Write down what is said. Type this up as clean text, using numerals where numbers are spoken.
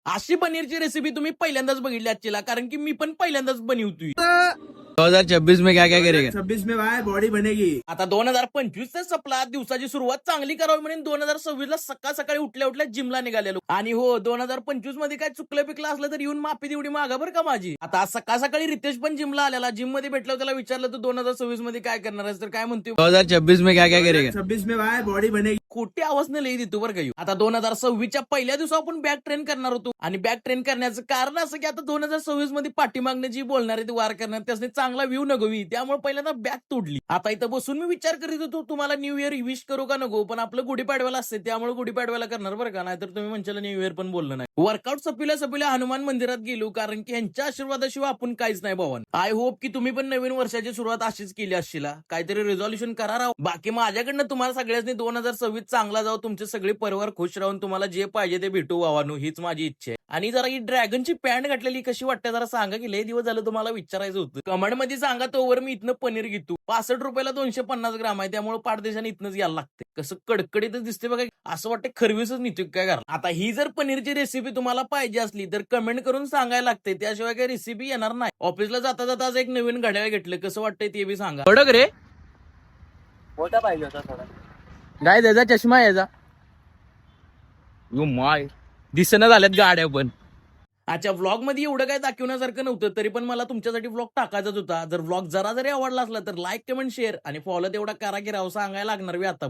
अशी पनीरची रेसिपी तुम्ही पहिल्यांदाच बघितली आजचीला, कारण की मी पण पहिल्यांदाच बनवतोय. 2026 में क्या क्या करेगा? 26 में भाई बॉडी बनेगी. आता 2025 चा सपला, दिवसाची सुरुवात चांगली करावी म्हणून 2026 ला सकाळ सकाळी उठल्या उठल्या जिमला निघालेलो. आणि हो 2025 मध्ये काय चुकलं पिकलं असलं तर येऊन माफी तेवढी मागा बरं का माझी. आता आज सकाळ सकाळी रितेश पण जिमला आलेला. जिम मध्ये भेटलो, त्याला विचारलं तू 2026 मध्ये काय करणार आहेस, तर काय म्हणतोय 2026 में क्या क्या करेगा? 26 में भाई बॉडी बनेगी. खोटी आवाजने लई देतो बरं का ह्यो. आता 2026च्या पहिल्या दिवसा आपण बॅक ट्रेन करणार होतो. आणि बॅक ट्रेन करण्याचं कारण असं की आता 2026 मध्ये पाठीमागणे जी बोलणार आहे ती वार करणार, त्यासने चांगला व्ह्यू नगोवी, त्यामुळे पहिल्यांदा बॅक तोडली. आता इथं बसून मी विचार करीत होतो तुम्हाला न्यू इयर विश करू का नको, पण आपलं गुढीपाडव्याला असते त्यामुळे गुढीपाडव्याला करणार बरं का, नाहीतर तुम्ही म्हणशाल न्यू इयर पण बोललं नाही. वर्कआउट सपिल्या हनुमान मंदिरात गेलो, कारण की ह्यांच्या आशीर्वादाशिवाय आपण काहीच नाही भावान. आय होप की तुम्ही पण नवीन वर्षाची सुरुवात अशीच केली असशीला. काहीतरी रिझॉल्युशन करा राव. बाकी माझ्याकडनं तुम्हाला सगळ्यांनी 2026 चांगला जाऊ, तुमचे सगळे परिवार खुश राहून तुम्हाला जे पाहिजे ते भेटू भावानो, हीच माझी इच्छा आहे. आणि जरा ही ड्रॅगनची पॅन्ट घातलेली कशी वाटते जरा सांगा, की लय दिवस झालं तुम्हाला विचारायचं होतं. कमेंट मध्ये सांगा. तोवर मी इथनं पनीर घेतो. 65 रुपयाला 250 ग्राम आहे, त्यामुळे पाठदेशाने इथनच यायला लागते. कसं कडकडीतच दिसते बघा, असं वाटतं खरवीसच निघतोय काय घरात. आता ही जर पनीरची रेसिपी तुम्हाला पाहिजे असली तर कमेंट करून सांगायला लागते, त्याशिवाय काही रेसिपी येणार नाही. ऑफिसला जाता जाता आज एक नवीन घड्याळ घेतलं, कसं वाटतंय ते बी सांगा. कडक रे, मोठा पाहिजे होता थोडा. काय त्याचा चष्मा याचा माय दिसना झाल्यात गाड्या पण. अच्छा, व्लॉग मध्ये एवढं काय दाखवण्यासारखं नव्हतं, तरी पण मला तुमच्यासाठी व्लॉग टाकायचाच होता. जर व्लॉग जरा जरी आवडला असला तर लाईक कमेंट शेअर आणि फॉलो तेवढा करा की राव, सांगायला लागणार बी आता.